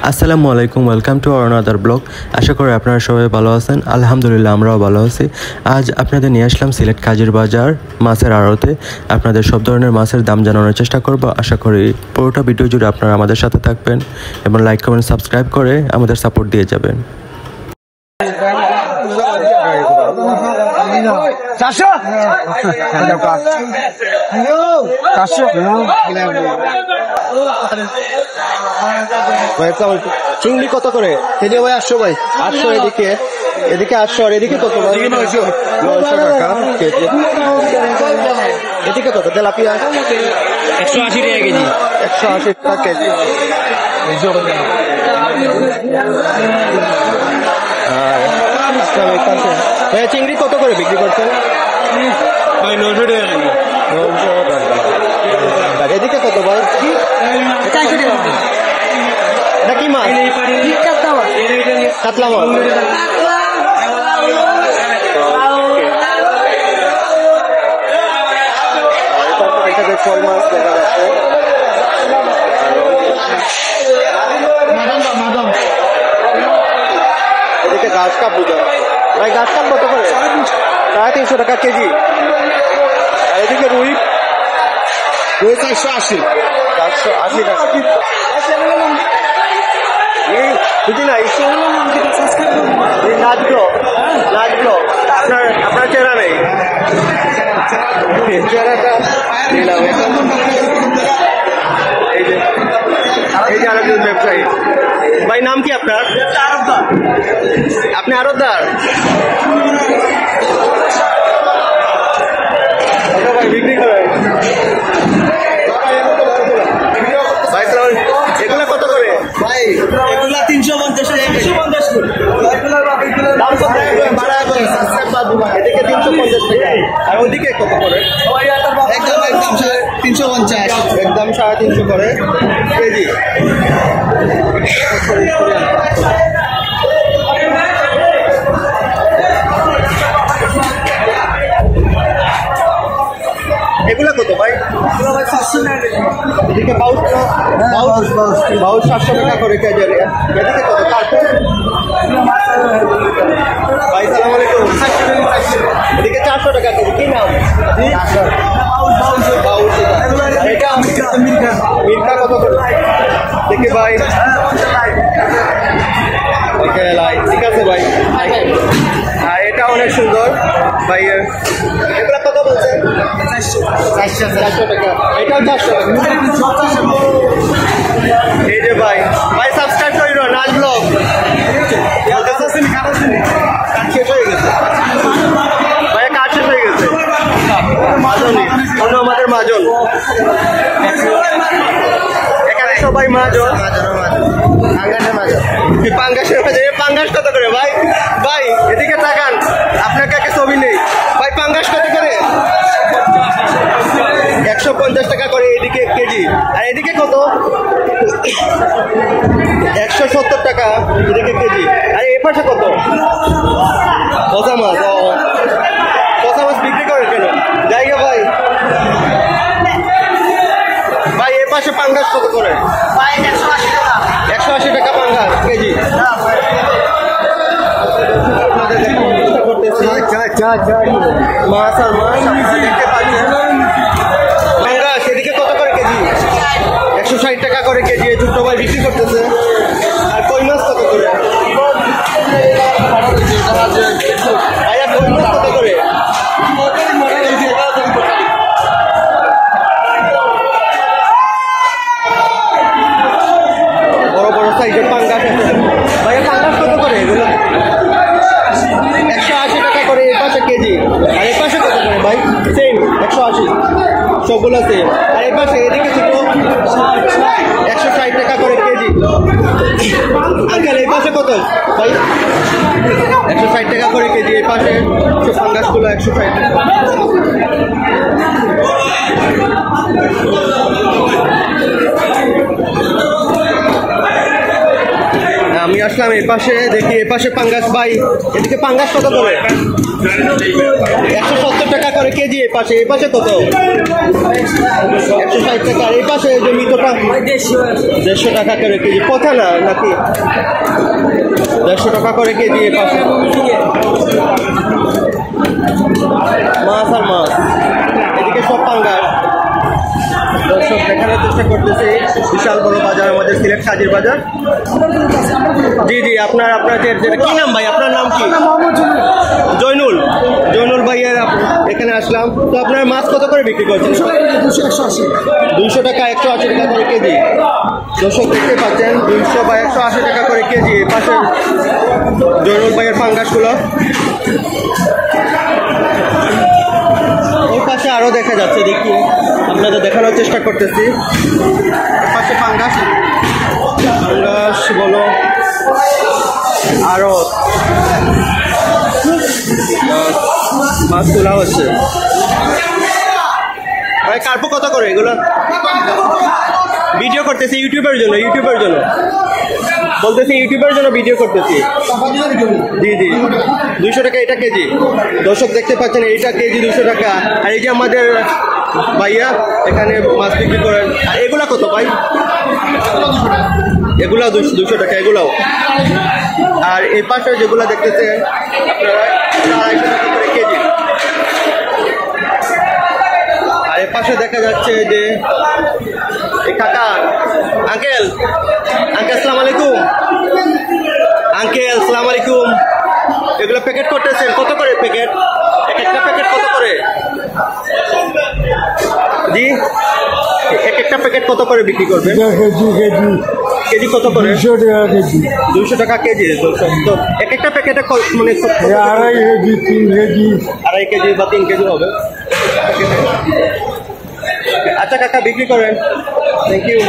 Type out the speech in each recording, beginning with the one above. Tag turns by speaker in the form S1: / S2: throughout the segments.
S1: আসসালামু আলাইকুম, welcome to another blog. আশা করি আপনারা সবাই ভালো আছেন। আলহামদুলিল্লাহ আমরাও ভালো আছি। আজ আপনাদের নিয়ে আসলাম সিলেট কাজীর বাজার মাছের আড়তে। আপনাদের সব ধরনের মাছের দাম জানানোর চেষ্টা করব। আশা করি পুরোটা ভিডিও জুড়ে আপনারা আমাদের সাথে থাকবেন এবং লাইক কমেন্ট সাবস্ক্রাইব করে আমাদের সাপোর্ট দিয়ে যাবেন।
S2: চিংড়ি কত করে? এদিকে ভাই 800 ভাই, 800 এদিকে 800 আর এদিকে কত? 900 টাকা কেজি। এদিকে কত? তেলাপিয়া
S3: 180 টাকা কেজি।
S2: 180 টাকা কেজি। চিংড়ি কত করে বিক্রি করছেন?
S3: 900 টাকা কেজি।
S2: এদিকে কত ভাই?
S3: 400 টাকা।
S2: এটা কি মাছ? কাতলা মাছ। কই মাছ দেখা যাচ্ছে। এদিকে গাছ কাপ বুঝা ভাই, গাছ কাপ কত করে? 350 টাকা কেজি। আর এদিকে রুই 480 টাকা। বুঝি নাই নাচলো আপনার চেহারা নেই, চেহারাটা নিলাম। এই যে আরেকজন ব্যবসায়ী ভাই, নাম কি আপনার? আপনি আড়তদার? ভাই বিক্রি করেন ভাই? এগুলা কত করে ভাই?
S3: এগুলা 350 টাকা।
S2: এদিকে 350 টাকা। আর ওইদিকে কত করে?
S3: একদম 350।
S2: একদম 350 করে কেজি। এগুলা কত ভাই? এদিকে বাউল 700 টাকা করে কেজি। এদিকে কত? ভাই সালাম আলাইকুম। এদিকে 400 টাকা কেজি। কি নাম? এটা মির্কা কত করে? দেখি ভাই, ঠিক আছে ভাই। আর এটা অনেক সুন্দর ভাই। এগুলা কত বলছেন? 400 টাকা। এটাও 400 টাকা। এই যে ভাই সাবস্ক্রাইব করিল নাচ ব্লগ। শেষ হয়ে গেছে ভাই, কাজ শেষ হয়ে গেছে। মাজনি অন্য আমাদের মাজন, এখানে সবাই মাজন। পাঙ্গাসের মাঝে পাঙ্গাস কত করে ভাই? ভাই এদিকে তাকান, আপনার কাছে ছবি নেই ভাই। পাঙ্গাস কত করে? 150 টাকা করে এদিকে কেজি। আর এদিকে কত? 170 টাকা এদিকে কেজি। আর এ পাশে কত? পচা মাছ। পচা মাছ বিক্রি করে কেন? জায়গা ভাই এ পাশে পাঙ্গাস কত করে? 180 টাকা পাঙ্গাস কেজি। মাছ আর মাছ পাঙ্গাস এদিকে কত করে কেজি? 160 টাকা করে কেজি। দুটো ভাই বিক্রি করতেছে। আর কই মাছ কত করে? ভাইয়া কই মাছ কত করে? বড় বড় সাইজের পাঙ্গাস আছে ভাইয়া। পাঙ্গাস কত করে? 180 টাকা করে এ পাশে কেজি। আর এ পাশে কত করে ভাই? সেম 180, সবগুলো সেম। আর এ পাশে এদিকে ছোট 160 টাকা করে কেজি। আঙ্কেল এই পাশে কত ভাই? 160 টাকা করে কেজি। এই পাশে পাঙ্গাসগুলো 160 টাকা। আমি নিয়ে আসলাম এই পাশে, দেখি এ পাশে পাঙ্গাস ভাই, এদিকে পাঙ্গাস কত করে? 170 টাকা করে কেজি। এই পাশে কত? 160 টাকা। এই পাশে যে মৃতটা 150 টাকা করে কেজি। কথা না নাকি 150 টাকা করে কেজি। এই পাশে মাছ আর মাছ, এদিকে সব পাঙ্গাস। দর্শক দেখানোর চেষ্টা করতেছি, বিশাল বড় বাজার আমাদের সিলেট কাজীর বাজার। জি জি, আপনার যেটা কি নাম ভাই? আপনার নাম কি? জয়নুল ভাইয়ের এখানে আসলাম। তো আপনার মাছ কত করে বিক্রি করছেন? 200 টাকা 180 টাকা করে কেজি। দর্শক দেখতে পাচ্ছেন 200 বা 180 টাকা করে কেজি। পাশে জয়নুল ভাইয়ের পাঙ্গাসগুলো, ওই পাশে আরো দেখা যাচ্ছে, দেখি আপনাদের দেখানোর চেষ্টা করতেছি। পাশে পাঙ্গাস বলো, আরো মাছ তোলা হচ্ছে। ভাই কার্পো কত করে এগুলো? ভিডিও করতেছি ইউটিউবের জন্য বলতেছি, ইউটিউবের জন্য ভিডিও করতেছি। জি জি, 200 টাকা এটা কেজি। দর্শক দেখতে পাচ্ছেন এইটা কেজি 200 টাকা। আর এই যে আমাদের ভাইয়া এখানে মাছ বিক্রি করেন, আর এগুলা কত ভাই? এগুলা 200 টাকা এগুলাও। আর এই পাশে যেগুলো দেখতেছেন আপনারা 250 টাকা করে কেজি। আর এর পাশে দেখা যাচ্ছে যে কাকা, আঙ্কেল আসসালামু আলাইকুম। আসসালামু আলাইকুম। এগুলো প্যাকেট করতেছেন কত করে প্যাকেট? একটা প্যাকেট কত করে? জি, একটা প্যাকেট কত করে বিক্রি করবেন? কেজি কত করে? 200 টাকা কেজি। তো একটা প্যাকেটে মানে 2.5 কেজি বা 3 কেজি হবে। আচ্ছা কাকা, বিক্রি করেন। Thank you.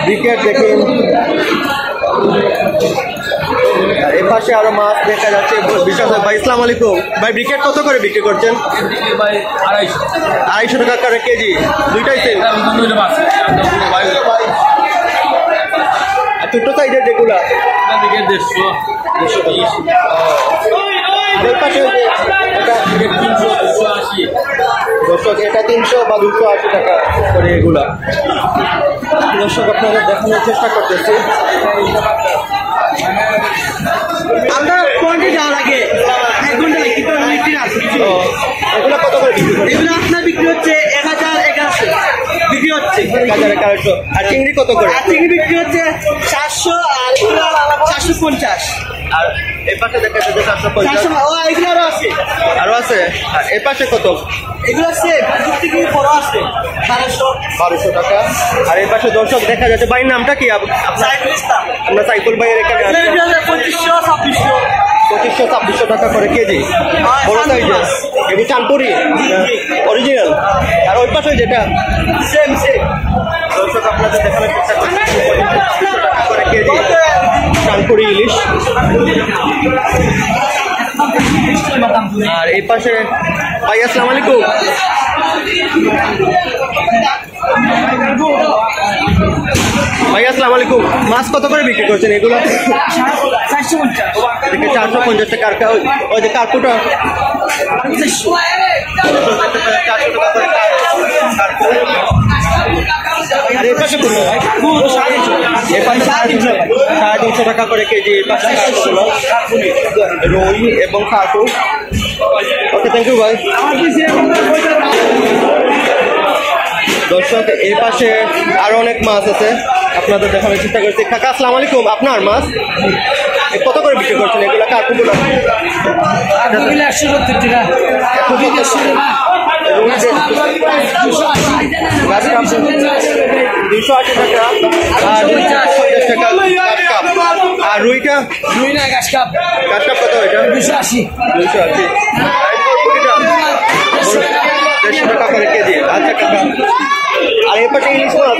S2: ব্রিকেট দেখুন, এর পাশে আরো মাছ দেখা যাচ্ছে। ভাই আসসালামু আলাইকুম। ভাই ব্রিকেট কত করে বিক্রি করছেন? 250 টাকা করে কেজি। দুইটাই সেম। আর ছোট সাইজের যেগুলা 150। এর পাশে দর্শক এটা 300 বা 280 টাকা করে এগুলা। দর্শক আপনাদের দেখানোর চেষ্টা করতেছি। আমরা কোয়ান্টিটি যাওয়ার আগে 1 ঘন্টা লাগে, কিন্তু এগুলো কত করে বিক্রি করেন? এগুলো আপনার বিক্রি হচ্ছে 1011 বিক্রি হচ্ছে 1011। আর চিংড়ি কত করে? চিংড়ি বিক্রি হচ্ছে 400 আর 450। আর এই পাশে দেখা যাচ্ছে 450। এগুলো আরো আছে। আর এই পাশে কত? এগুলো আছে 1200 টাকা। আর এই পাশে দর্শক দেখা যাচ্ছে, ভাইয়ের নামটা কি? আমরা সাইফুল ভাইয়ের এখানে 2500-2600 টাকা করে কেজি। বড় সাইজের এটি চাঁদপুরি অরিজিনাল। আর ওই পাশে যেটা সেম দর্শক আপনাদের দেখানোর চেষ্টা করছি, 2500 টাকা করে কেজি চাঁদপুরি ইলিশ। আর এই পাশে ভাই আসসালামু আলাইকুম। ভাই আসসালামু আলাইকুম। মাছ কত করে বিক্রি করছেন এগুলো? 450 টাকা। ওই যে কার্পুটা 400 টাকা করে। আর এর পাশে 350 টাকা করে কেজি। রুই এবং কার্পু। ওকে, থ্যাংক ইউ ভাই। দর্শক এই পাশে আরো অনেক মাছ আছে, আপনাদের দেখানোর চেষ্টা করছি। কাকা আসসালামু আলাইকুম। আপনার মাছ কত করে বিক্রি করছেন এগুলো? কার্পুগুলো
S3: 170 টাকা।
S2: 280 টাকা। আর 250 টাকা কাপ। আর রুইটা?
S3: রুই না, ঘাস কাপ
S2: কত এটা?
S3: 280।
S2: 280। 150 টাকা করে কেজি। আচ্ছা কাকা। আর এর পাশে ইলিশ মাছ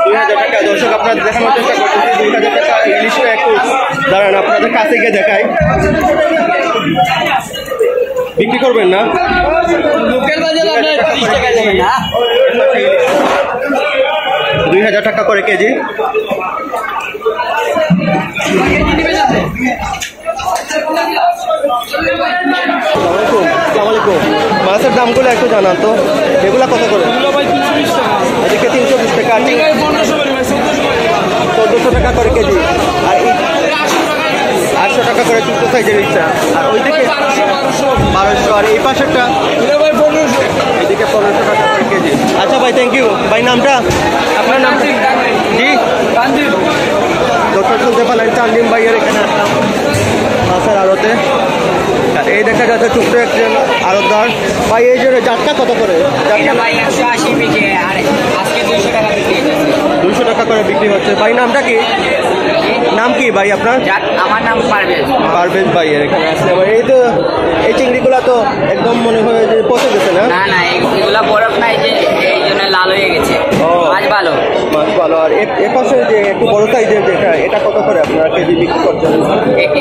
S2: 2000 টাকা। দর্শক আপনাদের দেখানোর চেষ্টা করতেছি 2000 টাকা ইলিশটা। একটু দাঁড়ান, আপনাদের কাছে গিয়ে দেখাই। বিক্রি করবেন না?
S3: লোকাল বাজার 30 টাকা যাবে না।
S2: 2000 টাকা করে কেজি। আসসালামাইকুম, মাছের দামগুলো একটু জানান তো, এগুলা কত করে? এদিকে 320 টাকা, 1400 টাকা করে কেজি, আর 800 টাকা করে ছোট সাইজের ইচ্ছা, আর ওইদিকে 1200, আর এই পাশেরটা এদিকে 1500 টাকা করে কেজি। আচ্ছা ভাই, থ্যাংক ইউ ভাই। নামটা আপনার? নাম জি, দর্শক শুনতে পেলেন চান্দিম ভাইয়ের এখানে আসলাম মাছের আড়তে। আর এই দেখা যাচ্ছে ছোট্ট একজন আড়তদার ভাই। এই জন্য জাতটা কত করে? জাতটা
S4: ভাই 180 বিকে, আর আজকে 200 টাকা বিক্রি হচ্ছে।
S2: 200 টাকা করে বিক্রি হচ্ছে। ভাই নামটা কি? নাম কি ভাই আপনার?
S4: আমার নাম পারভেজ।
S2: পারভেজ ভাইয়ের এখানে আসলে ভাই। এই তো এই চিংড়িগুলা তো একদম মনে হয় যে পচে গেছে না?
S4: না না, এগুলা বরফ নাই, যে এই জন্য লাল হয়ে গেছে। মাছ ভালো,
S2: মাছ ভালো। আর এ পাশে যে একটু বড় সাইজের যেটা, এটা কত করে আপনারা কেজি বিক্রি করছেন?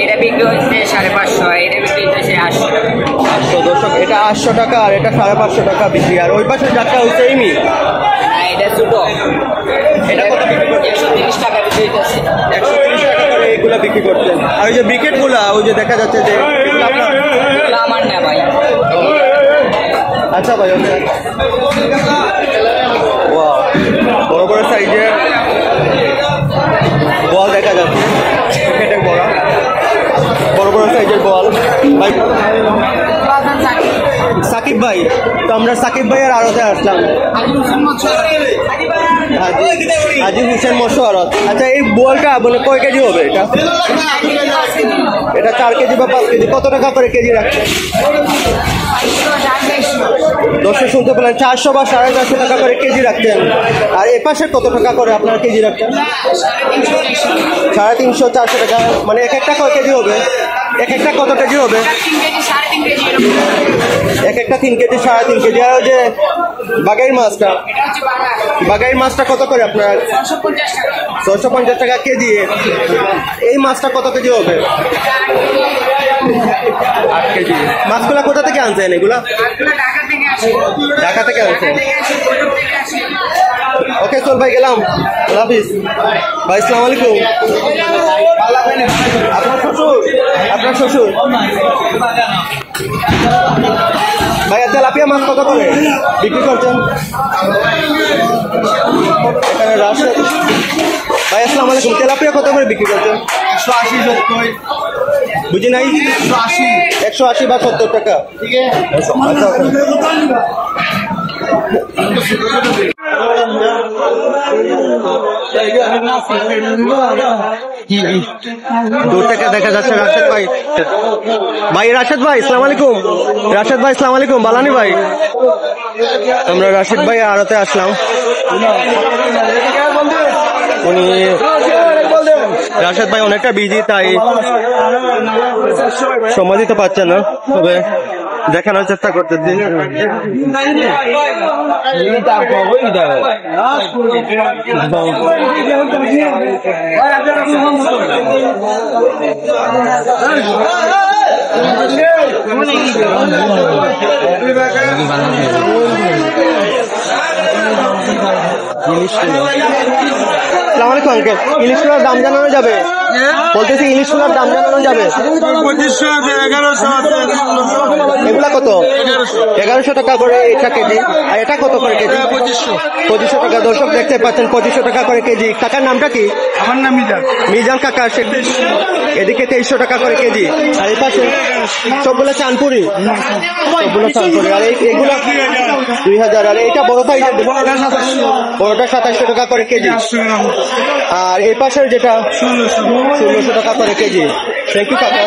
S4: এটা বিক্রি হচ্ছে 550, এটা বিক্রি হচ্ছে 800 টাকা।
S2: 800। দর্শক, এটা 800 টাকা আর এটা 550 টাকা বিক্রি। আর ওই পাশে যারটা হচ্ছে এমনি,
S4: এটা ছোট,
S2: এটা কত বিক্রি করছেন?
S4: 130 টাকা বিক্রি হচ্ছে।
S2: 130 টাকা করে এইগুলা বিক্রি করছেন। আর ওই যে ব্রিকেট গুলা, ওই যে দেখা যাচ্ছে যে এগুলো আপনার?
S4: এগুলো আমার না ভাই।
S2: আচ্ছা ভাই, ওকে। ওয়াও, বড় বড় সাইজের বল দেখা যাচ্ছে, ক্রিকেটের বড় বড় বড় সাইজের বল। ভাই সাকিব ভাই, তো আমরা সাকিব ভাইয়ের আড়তে আসলাম, আজিম হোসেন মৎস্য আড়ত। আচ্ছা, এই বলটা মানে কয় কেজি হবে? এটা 4 কেজি বা 5 কেজি। কত টাকা করে কেজি রাখছে? দর্শক শুনতে পেলেন, 400 বা 450 টাকা করে কেজি রাখতেন। আর এ পাশে কত টাকা করে আপনারা কেজি রাখতেন? 350, 400 টাকা। মানে এক একটা কয় কেজি হবে? এক একটা কত কেজি হবে? এক একটা 3 কেজি, 3.5 কেজি। আর ওই যে বাগাই মাছটা, বাগাই মাছটা কত করে আপনার? 650 টাকা কেজি। এই মাছটা কত কেজি হবে? 8 কেজি। মাছগুলা কোথা থেকে আনছেন এগুলা? ঢাকা থেকে আনছেন। ওকে, চল ভাই, গেলাম। আল্লাহ হাফিজ ভাই। আসসালামু আলাইকুম। আপনার শ্বশুর? আপনার শ্বশুর ভাই, তেলাপিয়া মাছ কত করে বিক্রি করছেন এখানে রাজশাহী? ভাই আসসালামু আলাইকুম, তেলাপিয়া কত করে বিক্রি করছেন?
S3: 180, 70।
S2: বুঝি নাই? 180 বা 70 টাকা। দূর থেকে দেখা যাচ্ছে রাশেদ ভাই। ভাই রাশেদ ভাই, আসসালামু আলাইকুম। রাশেদ ভাই, আসসালামু আলাইকুম। বালানি ভাই, আমরা রাশেদ ভাই আড়তে আসলাম। উনি রাশেদ ভাই অনেকটা বিজি, তাই সময় দিতে পারছে না, তবে দেখানোর চেষ্টা করতেছি। আসসালামু আলাইকুম আঙ্কেল, ইলিশগুলোর দাম জানানো যাবে? বলতেছি ইলিশগুলোর দাম জানানো যাবে? এগুলা কত? 1100 টাকা করে এটা কেজি। আর এটা কত করে কেজি? 2500 টাকা। দর্শক দেখতে পাচ্ছেন 2500 টাকা করে কেজি। কাকার নামটা কি?
S3: আমার নাম মিজান।
S2: মিজান কাকা। এদিকে 2300 টাকা করে কেজি। আর এই পাশে সবগুলো চানপুরি, সবগুলো চানপুরি। আর এগুলো 2000। আর এটা বড় সাইজের, বড়টা 2700 টাকা করে কেজি। আর এই পাশের যেটা 1600 টাকা করে কেজি। থ্যাংক ইউ কাকা।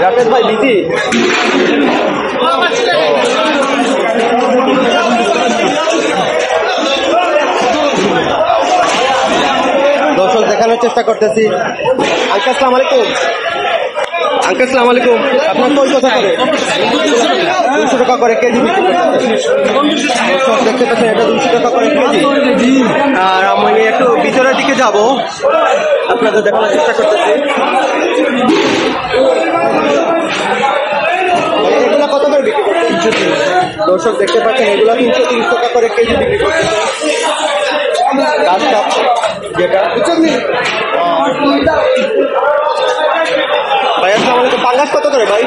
S2: রাকেশ ভাই বিজি? দর্শক দেখানোর চেষ্টা করতেছি। আঙ্কেল আসসালামু আলাইকুম। আঙ্কেল আসসালামু আলাইকুম। আপনার কই কথা করে? 200 টাকা করে কেজি বিক্রি করতেছে। দেখতে পাচ্ছেন এটা 200 টাকা করে কেজি। আর আমি একটু ভিতরের দিকে যাব, আপনাদের দেখানোর চেষ্টা করতেছি। দর্শক দেখতে পাচ্ছেন এগুলো 330 টাকা করে কেজি বিক্রি করতেছে। গাছ কাপ যেটা ভাই আসসালামু আলাইকুম। পাঙ্গাস কত করে ভাই?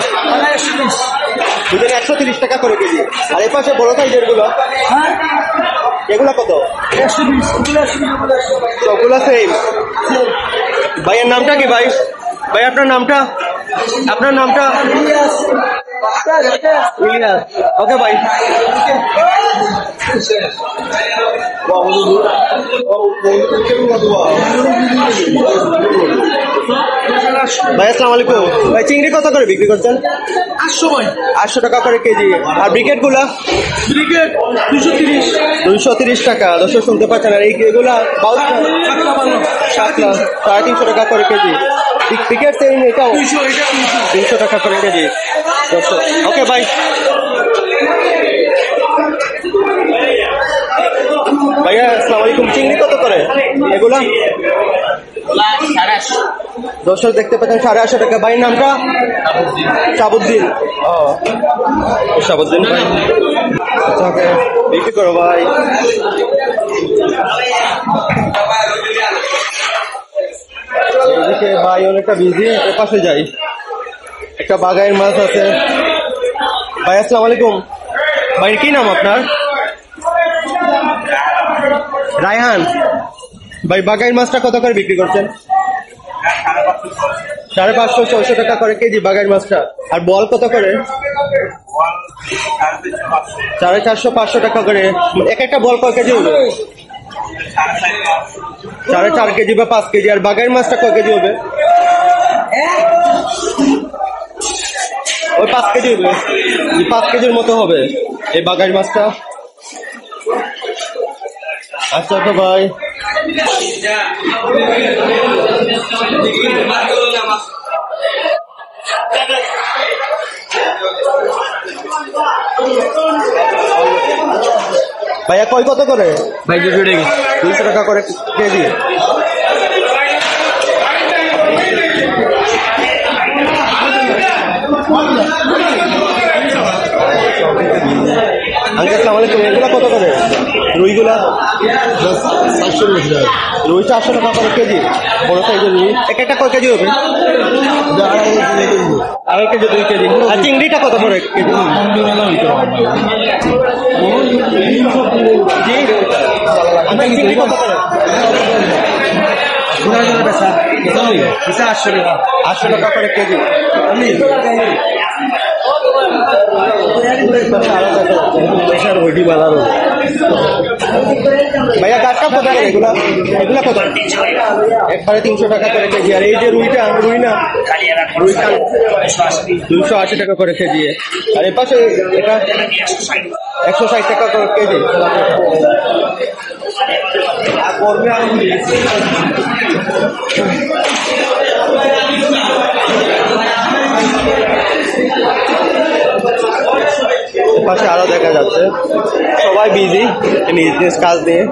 S2: দুজনে 130 টাকা করে কেজি। আর এ পাশে বড় সাইজের গুলো এগুলা কত? সবগুলা সেম। ভাইয়ের নামটা কি ভাই? ভাই আপনার নামটা? আপনার নামটা? ইলিয়াস। ওকে ভাই। ভাই আসসালামু আলাইকুম। ভাই চিংড়ি কত করে বিক্রি করছেন? 800 টাকা করে কেজি। আর ব্রিকেট গুলা? ব্রিকেট 230 টাকা। দর্শক শুনতে পাচ্ছেন। আর এইগুলা শাকলা 350 টাকা করে কেজি। ব্রিকেট সেম এটাও 300 টাকা করে কেজি। দর্শক ওকে ভাই। ভাইয়া আসসালামু আলাইকুম। চিংড়ি কত করে এগুলা? দর্শক দেখতে পাচ্ছেন 850 টাকা। ভাইয়ের নামটা? শাহাবুদ্দিন। ও শাহাবুদ্দিন ভাই। আচ্ছা ওকে বিক্রি করো ভাই। এদিকে ভাই অনেকটা বিজি। এ পাশে যাই। একটা বাগাইয়ের মাছ আছে। ভাই আসসালামু আলাইকুম। ভাই কি নাম আপনার? রায়হান। ভাই বাগাইয়ের মাছটা কত করে বিক্রি করছেন? 550 600 টাকা করে কেজি বাগাইয়ের মাছটা। আর বল কত করে? 450 500 টাকা করে। এক একটা বল কয় কেজি হবে? 4.5 কেজি বা 5 কেজি। আর বাগাইয়ের মাছটা কয় কেজি হবে? ওই 5 কেজি হবে। 5 কেজির মতো হবে এই বাগাইয়ের মাছটা। আচ্ছা তো ভাই। ভাইয়া কই কত করে? ভাই 200 টাকা করে কেজি। আসসালামু আলাইকুম। এগুলা কত করে? রুইগুলা? রুই 400 টাকা করে কেজি। বড় সাইজের রুই এক একটা কয় কেজি হবে? 2.5 কেজি 2 কেজি। আর চিংড়িটা কত করে কেজি? চিংড়ি কত করে? 800 টাকা করে কেজি। ভাইয়া গাছ কাপ কত করে এগুলা? এগুলা কত? 350 টাকা করে কেজি। আর এই যে রুইটা রুই না রুই 280 টাকা করে কেজি। আর এ পাশে এটা 160 টাকা করে কেজি। আর করবে আরো পাশে আরো দেখা যাচ্ছে সবাই বিজি বিজনেস কাজ নিয়ে।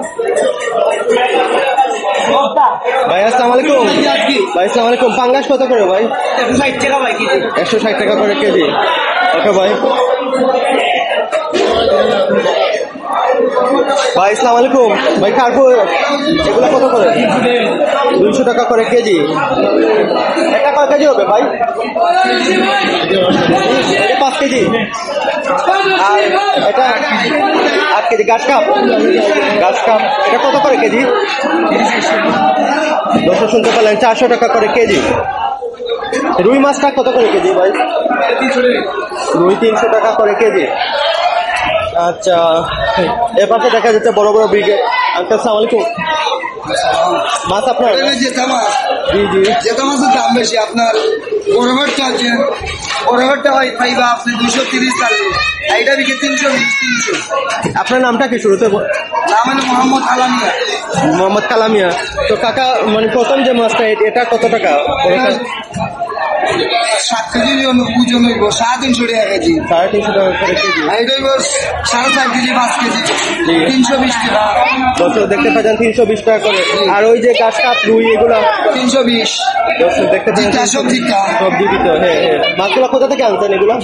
S2: ভাই আসসালামু আলাইকুম। ভাই আসসালামু আলাইকুম। পাঙ্গাস কত করে ভাই? 160 টাকা করে কেজি। ওকে ভাই। ভাই আসসালামু আলাইকুম। ভাই কার্পো এগুলা কত করে? 200 টাকা করে কেজি। এটা কয় কেজি হবে ভাই? 5 কেজি। আর এটা 8 কেজি। গাছ কাপ এটা কত করে কেজি? দর্শক শুনতে পেলেন 400 টাকা করে কেজি। রুই মাছটা কত করে কেজি ভাই? রুই 300 টাকা করে কেজি। আচ্ছা এপাশে দেখা যাচ্ছে বড় বড় ব্রিগেড। আসসালামু আলাইকুম। মাছ আপনার? জি জি।
S3: যেটা মাছের দাম বেশি আপনার বড়ঘরটা আছে। বড়ঘরটা হয় পাইবা আপনি 230 টাকা। এইটা বিকে 320 300।
S2: আপনার নামটা কি শুরুতে?
S3: নাম হলো মোহাম্মদ কালামিয়া।
S2: মোহাম্মদ কালামিয়া। তো কাকা মানে প্রথম যে মাছটা এটা কত টাকা?
S3: 7 কেজি ওজন হইব 350 টাকা কেজি।
S2: 350 টাকা করে কেজি।
S3: আর এটা হইব 4.5 কেজি 5 কেজি 320 টাকা।
S2: দর্শক দেখতে পাচ্ছেন 320 টাকা করে। আর ওই যে কাঠ কাপ রুই এগুলা
S3: 320।
S2: দর্শক দেখতে পাচ্ছেন
S3: সবজি
S2: তো। হ্যাঁ হ্যাঁ, মাছগুলা কোথা থেকে আনছেন এগুলা?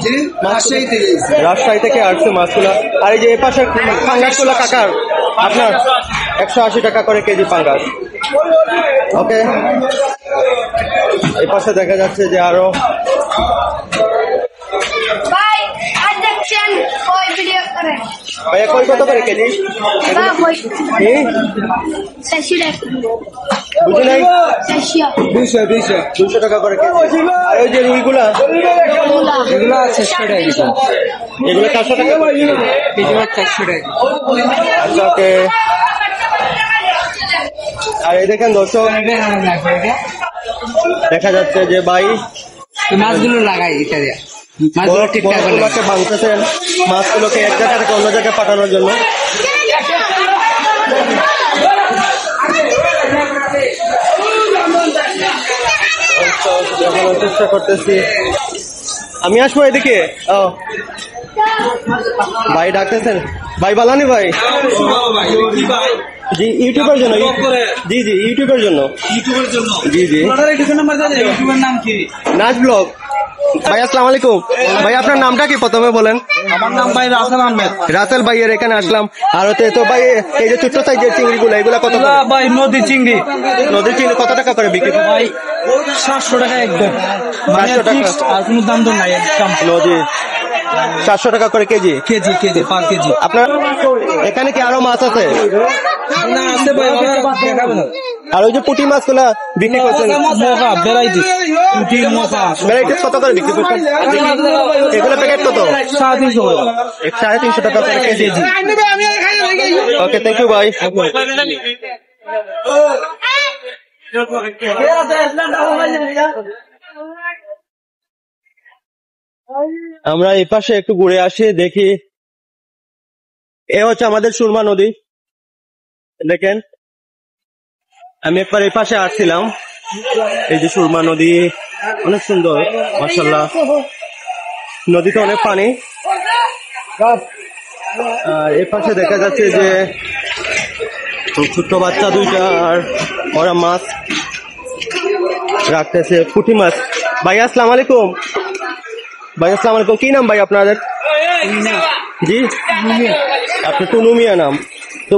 S3: রাজশাহী থেকে।
S2: রাজশাহী থেকে আসছে মাছগুলা। আর এই যে এ পাশে পাঙ্গাসগুলা কাকার আপনার 180 টাকা করে কেজি পাঙ্গাস। ওকে, এই পাশে দেখা যাচ্ছে যে আরো
S5: ভাই আজ দেখছেন ওই ভিডিও করে
S2: ভাইয়া কই কত করে কেজি?
S5: বা কই
S2: কি
S5: সেশিরে
S2: বুঝি নাই?
S5: সেশিয়া
S2: 200 টাকা করে কেজি। আর ওই যে রুইগুলা
S3: এগুলো 600 টাকা কেজি।
S2: এগুলো 400 টাকা করে কেজি।
S3: কেজি 400 টাকা।
S2: আচ্ছা, ওকে। আর এই দেখেন দর্শক দেখা যাচ্ছে যে ভাই
S3: মাছগুলো লাগাই এটা দিয়ে মাছগুলো ঠিকঠাক করে
S2: বরফগুলোকে ভাঙতেছেন, মাছগুলোকে এক জায়গা থেকে অন্য জায়গায় পাঠানোর জন্য। দেখানোর চেষ্টা করতেছি। আমি আসবো এদিকে। ও ভাই ডাকতেছেন, ভাই বালানি ভাই। জি ইউটিউবের জন্য। জি জি ইউটিউবের জন্য। জি জি
S3: ইউটিউবের নাম কি?
S2: নাচ ব্লগ। ভাই আসসালামু আলাইকুম। ভাই আপনার নামটা কি প্রথমে বলেন?
S3: আমার নাম ভাই রাসেল আহমেদ।
S2: রাসেল ভাইয়ের এখানে আসলাম আরতে। তো ভাই এই যে ছোট্ট সাইজের চিংড়িগুলো এগুলা কত করে?
S3: ভাই নদী চিংড়ি।
S2: নদীর চিংড়ি কত টাকা করে বিক্রি করে?
S3: ভাই 700 টাকা একদম।
S2: 700 টাকা।
S3: আর কোনো দাম তো নাই একদম।
S2: নদী 700 টাকা করে কেজি।
S3: কেজি পার কেজি।
S2: আপনার এখানে কি আরো মাছ আছে?
S3: না আছে ভাই, দেখাবো না।
S2: আর ওই যে পুঁটি মাছগুলা বিক্রি করছেন?
S3: মোকা ভ্যারাইটিস পুঁটি মোকা
S2: ভ্যারাইটিস কত করে বিক্রি করছেন? এগুলো প্যাকেট কত? 350 টাকা করে কেজি। ওকে, থ্যাংক ইউ ভাই। আমরা এই পাশে একটু ঘুরে আসি, দেখি। এ হচ্ছে আমাদের সুরমা নদী। দেখেন আমি একবার এই পাশে আসছিলাম। এই যে সুরমা নদী, অনেক সুন্দর মাশাআল্লাহ। নদীতে অনেক পানি। আর এ পাশে দেখা যাচ্ছে যে ছোট্ট বাচ্চা দুইটা, আর ওরা মাছ রাখতেছে, পুঁটি মাছ। ভাই আসসালামু আলাইকুম। ভাই আসসালামু আলাইকুম। কি নাম ভাই আপনাদের? জি আপনি টুনু মিয়া নাম। তো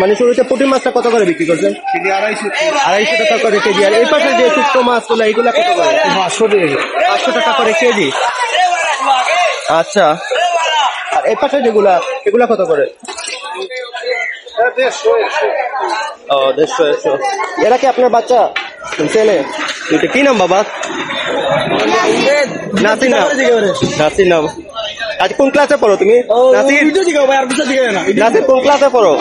S2: মানে শুরুতে পুঁটি মাছটা কত করে বিক্রি করছেন? 250 টাকা করে কেজি। আর এই পাশে যে ছোট্ট মাছগুলো এগুলা কত করে? 500 টাকা করে কেজি। আচ্ছা, আর এই পাশে যেগুলা এগুলা কত করে? 150। এরা কি আপনার বাচ্চা ছেলে? এটা কি নাম বাবা? নাসির নাম। নাসির নাম। আজ কোন ক্লাসে পড়ো তুমি? নাসির কোন ক্লাসে পড়ো?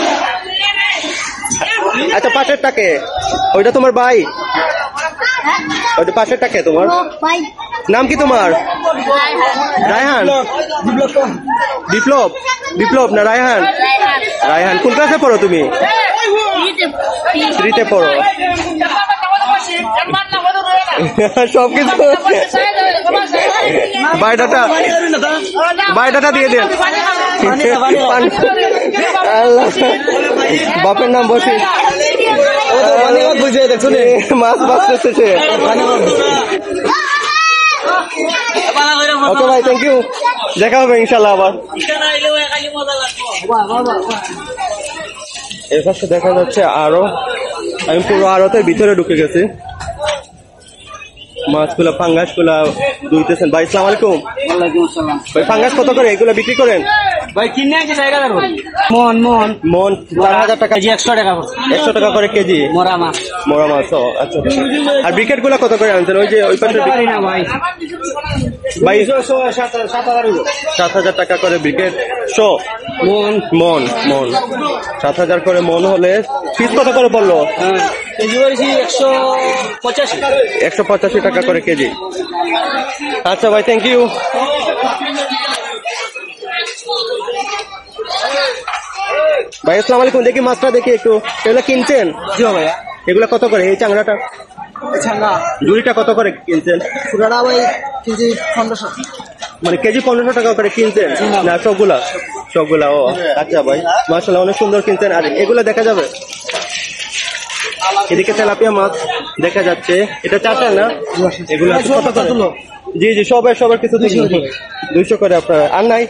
S2: আচ্ছা, পাশেরটাকে ওইটা তোমার ভাই? ওইটা পাশেরটাকে তোমার?
S5: ভাই
S2: নাম কি তোমার? রায়হান। বিপ্লব। বিপ্লব না রায়হান? রায়হান। কোন ক্লাসে পড়ো তুমি? 3তে পড়ো। সবকিছু বায়োডাটা দিয়ে দেন। বাপের নাম বসে মাছ বাঁচতেছে সে। ওকে ভাই, থ্যাংক ইউ। দেখা হবে ইনশাল্লাহ আবার। এর পাশে দেখা যাচ্ছে আরো। আমি পুরো আড়তের ভিতরে ঢুকে গেছি। মাছগুলা ফাঙ্গাস গুলা দুইতেছেন। ভাই আসসালামু আলাইকুম। ভাই ফাঙ্গাস কত করে এগুলা বিক্রি করেন?
S3: ভাই কিনে আছে জায়গা দেখো। মন
S2: 4000 টাকা
S3: কেজি। 100 টাকা।
S2: 100 টাকা করে কেজি
S3: মোরা মাছ।
S2: মোরা মাছ। আচ্ছা। আর ব্রিকেট গুলা কত করে আনছেন? ওই যে ওই পাশে
S3: ভাই
S2: ভাই 7,000 টাকা করে ব্রিকেট। মন 7,000 করে মন হলে পিস কত করে পড়লো?
S3: কেজি বলছি 185।
S2: 185 টাকা করে কেজি। আচ্ছা ভাই, থ্যাংক ইউ। ভাই আসসালামু আলাইকুম। দেখি মাছটা দেখি একটু। এগুলো কিনছেন?
S3: জি ভাইয়া।
S2: এগুলো কত করে এই চাংড়াটা? ঝুড়িটা কত করে কিনছেন?
S3: পুরাটা ভাই কেজি 1500।
S2: মানে কেজি 1500 টাকা করে কিনছেন না সবগুলা? সবগুলা, ও আচ্ছা ভাই, মাশাআল্লাহ অনেক সুন্দর কিনছেন। আর এগুলা দেখা যাবে? এদিকে তেলাপিয়া মাছ দেখা যাচ্ছে, এটা চারটা না? এগুলো কত করে? জি জি, সবার কিছু 200 করে আপনার। আর নাই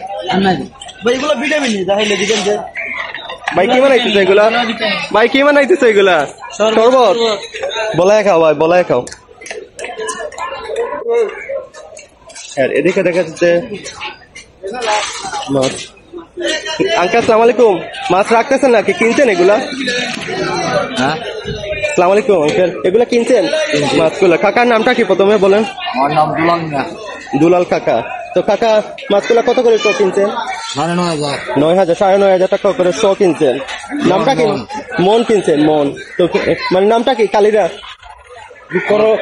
S3: ভাই এগুলো ভিটামিন তাহলে দিবেন যে
S2: ভাই কি বানাইতেছে এগুলা? ভাই কি বানাইতেছে এগুলা? শরবত? বলায় খাও ভাই, বলায় খাও। আর এদিকে দেখা যাচ্ছে মাছ। আঙ্কেল আসসালামু আলাইকুম, মাছ রাখতেছেন নাকি কিনছেন এগুলা?
S3: হ্যাঁ,
S2: আসসালামু আলাইকুম আঙ্কেল, এগুলা কিনছেন মাছগুলা? কাকার নামটা কি প্রথমে বলেন?
S3: আমার নাম দুলাল মিয়া।
S2: দুলাল কাকা। তো কাকা মাছগুলা কত করে শো কিনছেন? 9,000 9,500 টাকা করে শো কিনছেন। নামটা কি? মন কিনছেন, মন। তো মানে নামটা কি? কালিরা? ক্রস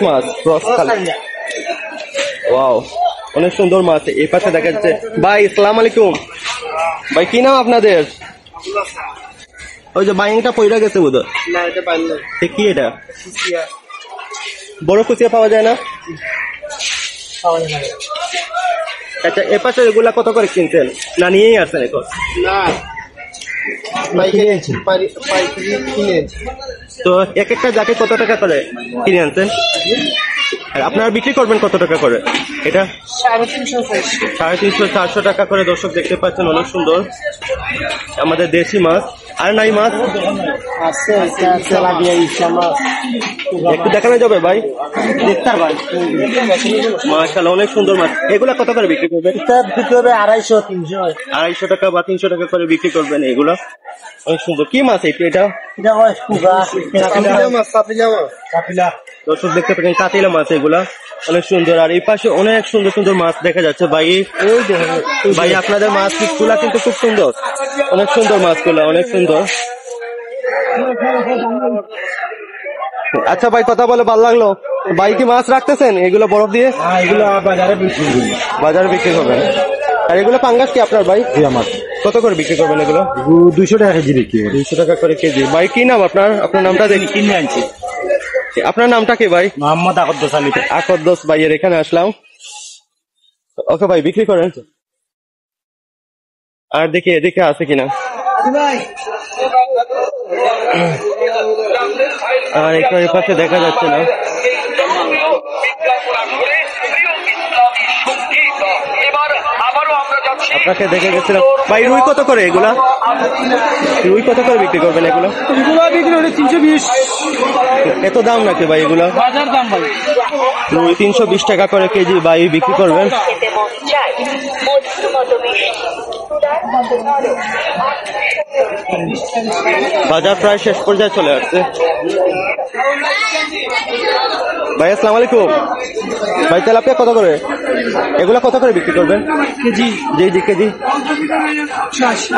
S2: মাছ, ক্রস কালিরা। ওয়াও, অনেক সুন্দর মাছ। এই পাশে দেখা যাচ্ছে। ভাই আসসালামু আলাইকুম, ভাই কি নাম আপনাদের? ওই যে বাইংটা পইরা গেছে বোধহয়।
S3: না এটা পাইল
S2: কি এটা? বড় কুচিয়া পাওয়া যায় না? আচ্ছা, এ পাশে এগুলা কত করে কিনছেন না নিয়েই আসছেন এখন?
S3: না পাইকারি কিনেছি।
S2: তো এক একটা যাকে কত টাকা করে কিনে আনছেন? আর আপনারা বিক্রি করবেন কত টাকা করে এটা? 350 400 টাকা করে। দর্শক দেখতে পাচ্ছেন, অনেক সুন্দর আমাদের দেশি মাছ। আর নাই মাছ একটু দেখানো যাবে ভাই? মাশাআল্লাহ অনেক সুন্দর মাছ। এগুলা কত করে বিক্রি করবেন? 250 টাকা বা 300 টাকা করে বিক্রি করবেন। এগুলা অনেক সুন্দর। কি মাছ এটা? দর্শক দেখতে পাচ্ছেন কাতিলা মাছ, এগুলা অনেক সুন্দর। আর এই পাশে অনেক সুন্দর সুন্দর মাছ দেখা যাচ্ছে। ভাই আপনাদের মাছ গুলা কিন্তু খুব সুন্দর, অনেক সুন্দর মাছগুলা, অনেক সুন্দর। আচ্ছা ভাই, কথা বলে ভালো লাগলো। ভাই কি মাছ রাখতেছেন এগুলো বরফ দিয়ে?
S3: এগুলো
S2: বাজারে বিক্রি করবেন। আর এগুলো পাঙ্গাস কি আপনার ভাই?
S3: আমার
S2: কত করে বিক্রি করবেন এগুলো?
S3: 200 টাকা কেজি বিক্রি।
S2: 200 টাকা করে কেজি। ভাই কি নাম আপনার? আপনার নামটা দেখি।
S3: কিনে আনছি।
S2: আপনার নামটা কি ভাই?
S3: মোহাম্মদ আকদ্দোস আলী।
S2: আকদ্দোস ভাইয়ের এখানে আসলাম। ওকে ভাই, বিক্রি করেন। আর দেখি এদিকে আছে কিনা। আর এখানে পাশে দেখা যাচ্ছে না। আপনাকে দেখে গেছিলাম। ভাই রুই কত করে এগুলা? রুই কত করে বিক্রি করবেন এগুলো?
S3: বিক্রি হলে 320।
S2: এত দাম নাকি ভাই এগুলো?
S3: বাজার দাম ভাই।
S2: রুই 320 টাকা করে কেজি ভাই বিক্রি করবেন। বাজার প্রায় শেষ পর্যায়ে চলে আসছে। ভাই আসসালামু আলাইকুম, ভাই তেলাপিয়া কত করে? এগুলা কত করে বিক্রি করবেন
S3: কেজি?
S2: জি জি, কেজি।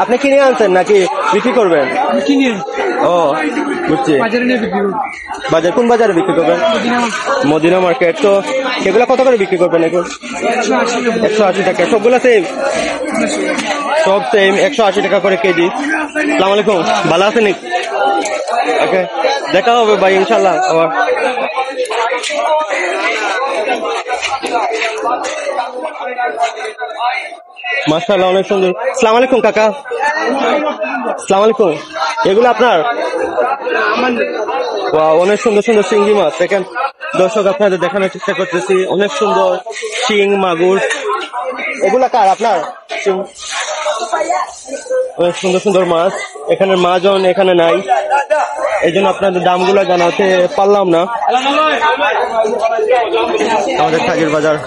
S2: আপনি কিনে আনছেন নাকি বিক্রি করবেন?
S3: কিনে।
S2: ও বুঝছি।
S3: বাজারে নিয়ে বিক্রি করব।
S2: বাজার কোন বাজারে বিক্রি করবেন? মদিনা মার্কেট। তো এগুলা কত করে বিক্রি করবেন এখন? 180 টাকা। সবগুলা সেম? সব সেম 180 টাকা করে কেজি। আসসালামু আলাইকুম, ভালো আছেন? ওকে, দেখা হবে ভাই ইনশাল্লাহ আবার। মাশাআল্লাহ অনেক সুন্দর। আসসালামু আলাইকুম কাকা। আসসালামু আলাইকুম, এগুলো আপনার? ওয়াও, অনেক সুন্দর সুন্দর শিঙ্গি মাছ। দেখেন দর্শক, আপনাদের দেখানোর চেষ্টা করতেছি। অনেক সুন্দর শিং, মাগুর। এগুলা কার? আপনার? অনেক সুন্দর সুন্দর মাছ। এখানে মাজন এখানে নাই, এই জন্য আপনাদের দামগুলো জানাতে পারলাম না। আমাদের কাজের বাজার।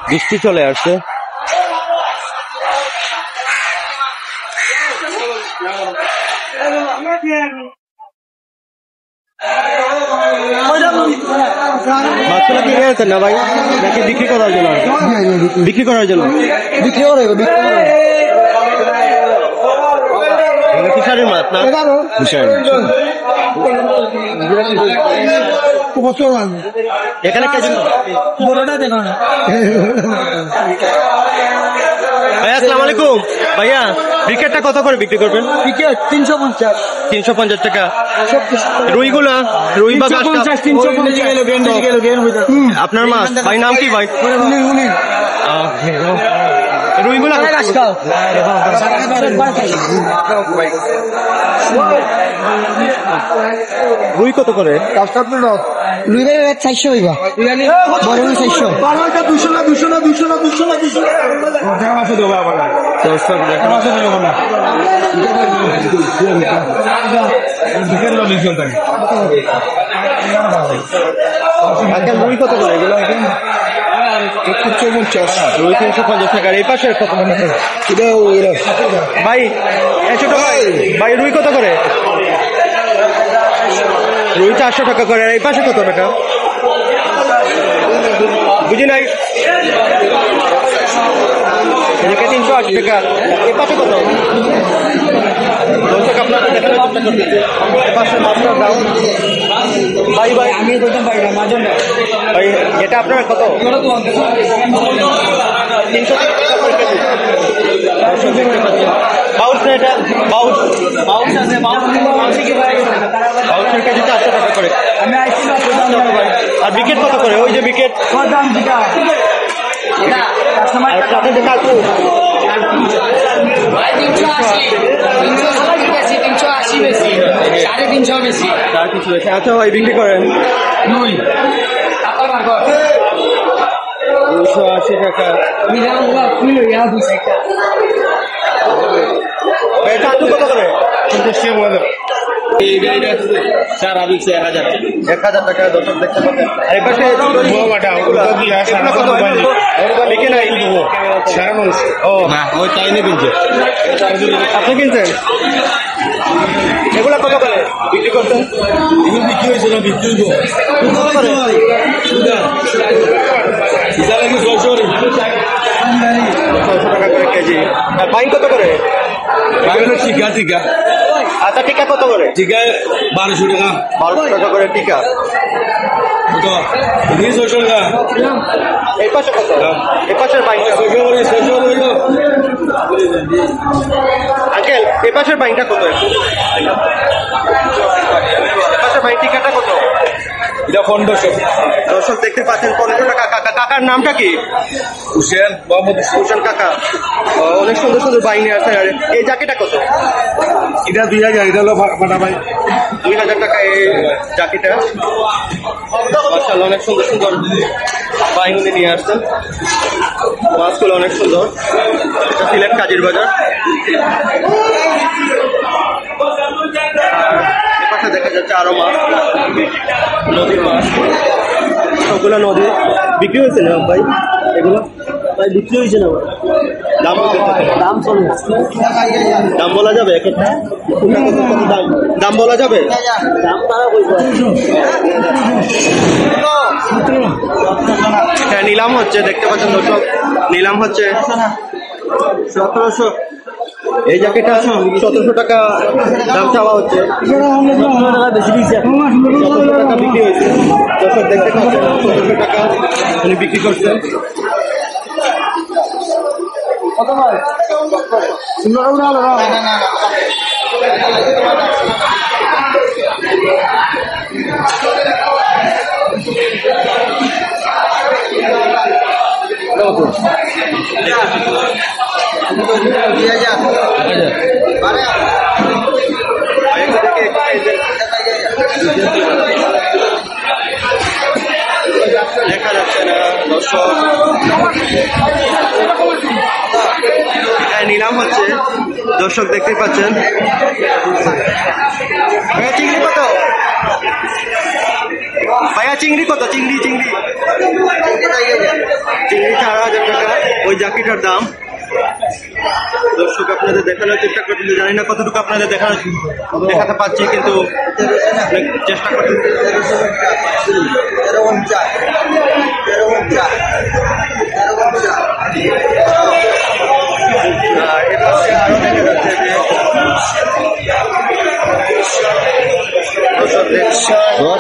S2: বৃষ্টি চলে আসছে। মাছগুলো কিনে আনছেন না ভাই নাকি বিক্রি করার জন্য? বিক্রি করার জন্য। ফিশারির মাছ না? এখানে কেজি ভাইয়া আসসালামু আলাইকুম। ভাইয়া ক্রিকেটটা কত করে বিক্রি করবেন? 350 টাকা। রুইগুলা রুই বা আপনার মাছ ভাই নাম কি ভাই? রুইগুলা রুই কত করে?
S3: রুই 400 হইবা বড় রুই 400
S2: রুই কত করে এগুলো? রুই 350 টাকা। এই পাশে কত ভাই? 100 টাকা ভাই। রুই কত করে? রুই 400 টাকা করে। এই পাশে কত টাকা বুঝি নাই? এদিকে 380 টাকা। এই পাশে কত? দর্শক আপনাদের দেখানোর চেষ্টা করতেছি এই পাশে মাছটার দাম। ভাই ভাই আমি বলতাম ভাই ভাই এটা আপনার কত? 300 টাকা করে কেজি। দর্শক দেখতে পাচ্ছেন বাউস না এটা? বাউস আছে। বাউসের কেজি 400 টাকা করে। আর বিকেট কত করে? ওই যে বিকেট আচ্ছা ভাই বিক্রি করেন 280 টাকা। চাটু কত করে? 1000 টাকা। দর্শক দেখতে পাচ্ছেন। আর এপাশে বিকে নাই ও না ওই তাই নিয়ে কিনছে। আপনি কিনছেন? এগুলা কত করে বিক্রি করছেন? বিক্রি হয়েছিল বিক্রি হইব কত করে? 600 টাকা করে কেজি। আর বাইন কত করে? টিকা। আচ্ছা টিকা কত করে? টিকা 1200 টাকা। 1200 টাকা করে টিকা। এই পাশে কত? এই পাশের বাইন আঙ্কেল এই পাশের বাইনটা কত? এই পাশের বাইন টিকাটা কত? এটা 1500। দর্শক দেখতে পাচ্ছেন 1500 টাকা। কাকার নামটা কি? হুসেন, মোহাম্মদ হুসেন কাকা। অনেক সুন্দর সুন্দর বাইনে আছে। আর এই জ্যাকেটটা কত? এটা 2000। এটা হলো ফাটা ভাই 2000 টাকা এই জ্যাকেটটা। মাশাআল্লাহ অনেক সুন্দর সুন্দর বাইনে নিয়ে আসছেন। মাছগুলো অনেক সুন্দর। এটা সিলেট কাজীর বাজার। এপাশে দেখা যাচ্ছে আরো মাছ, নদীর মাছ। সবগুলো নদী বিক্রি হয়েছে না ভাই? এগুলো ভাই বিক্রি হয়েছে না? দাম বলা যাবে? দাম বলা যাবে? হ্যাঁ নিলাম হচ্ছে, দেখতে পাচ্ছেন দর্শক নিলাম হচ্ছে 1700। এই জ্যাকেটটা 1700 টাকা দাম চাওয়া হচ্ছে। 1700 টাকা বেশি দিচ্ছে। 1700 টাকা বিক্রি হয়েছে। দর্শক দেখতে পাচ্ছেন 1700 টাকা উনি বিক্রি করছেন। দেখা যাচ্ছে না দর্শক। নিলাম হচ্ছে দর্শক দেখতে পাচ্ছেন। ভাইয়া চিংড়ি কত? ভাইয়া চিংড়ি কত? চিংড়ি 4000 টাকা ওই জ্যাকেটের দাম। দর্শক আপনাদের দেখানোর চেষ্টা করতেছি, জানি না কতটুকু আপনাদের দেখাতে পাচ্ছি, কিন্তু চেষ্টা করতেছি। আরো দেখা যাচ্ছে যে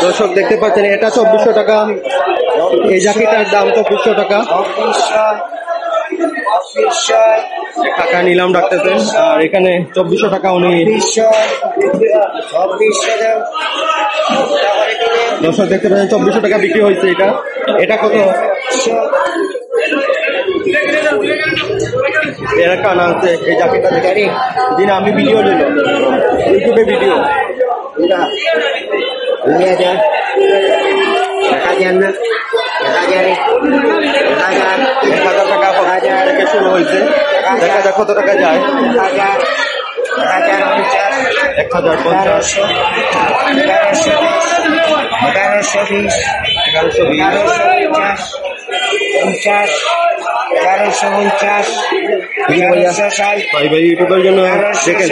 S2: দর্শক দেখতে পাচ্ছেন এটা 2400 টাকা। এই জ্যাকেটটার দাম 2400 টাকা। টাকা নিলাম ডাকতেছেন। আর এখানে 2400 টাকা উনি দর্শক দেখতে পাচ্ছেন 2400 টাকা বিক্রি হয়েছে। এটা কত? এরা কানা আছে এই জ্যাকেটটা দেখে দিন আমি ভিডিও নিল ইউটিউবে ভিডিও টাকা শুরু হয়েছে। দেখা যাক কত টাকা যায়। 1050,
S3: 1120, 1150,
S2: ভাই ভাই ইউটিউবের জন্য দেখেন।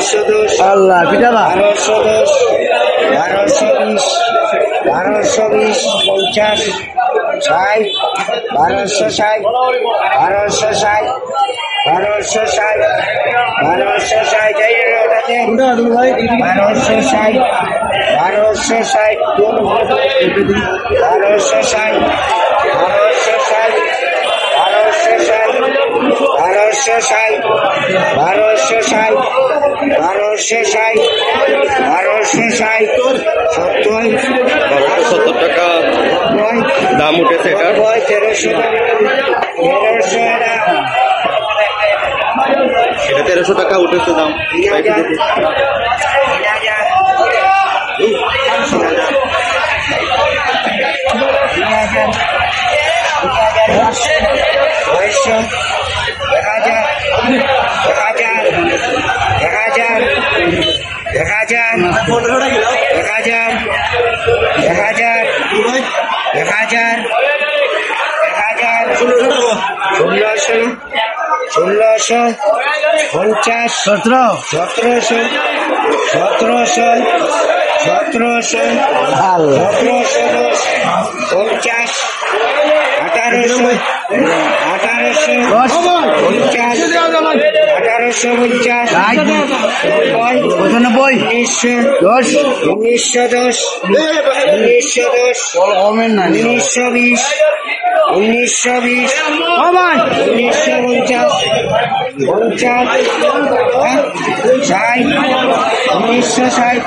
S3: 1210, আল্লাহ পিটালা 1210, 1220, 1220, 50, 60, 1260, 1260, 1260, 1260, যাই রে ওটাতে 1260, 1260, 1260,
S2: 70 টাকা দাম উঠেছে এটা। 1300 টাকা উঠেছে দাম।
S3: ষোলোশো 50, 1700, 1700, 1700, 1710, 50, 1800, 1800, 50, 1850, 1910, 1910, 1910, 1920, 1920, 1950, 50, 60, 1960,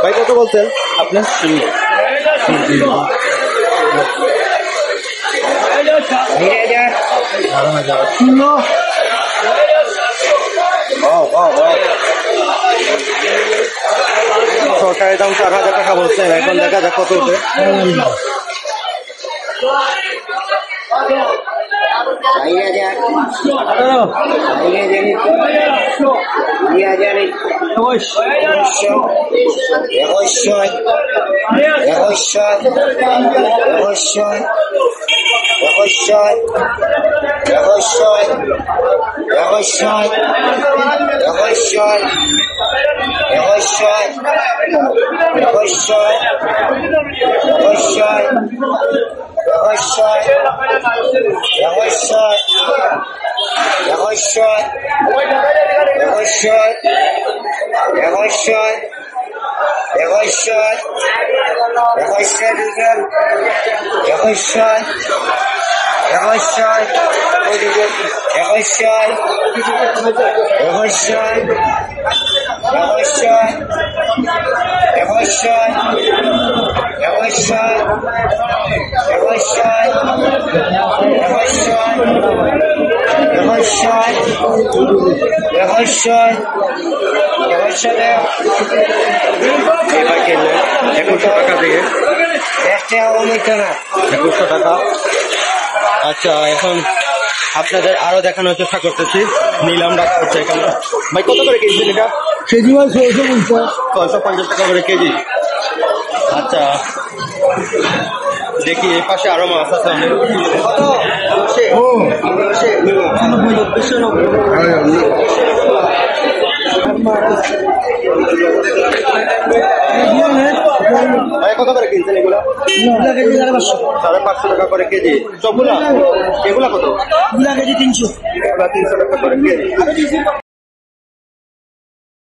S2: ভাই কত বলছেন আপনার? সরকারের দাম 4000 টাকা বলছেন, এখন দেখা যাক কত উঠে। এবার কিনলেন 2100 টাকা দিয়ে, 2100 টাকা। আচ্ছা, এখন আপনাদের আরো দেখানোর চেষ্টা করতেছি। নিলাম রাখা হচ্ছে এখানে। ভাই কত করে কেজি এটা?
S3: কেজি ভাই 650।
S2: 650 টাকা করে কেজি। আচ্ছা, দেখি এই পাশে আরো মাছ আছে অনেক। কত? 290 কত করে কিনছেন এগুলা? 550 টাকা করে কেজি। সবগুলা? এগুলা কত?
S3: কেজি 300
S2: 300 টাকা করে কেজি।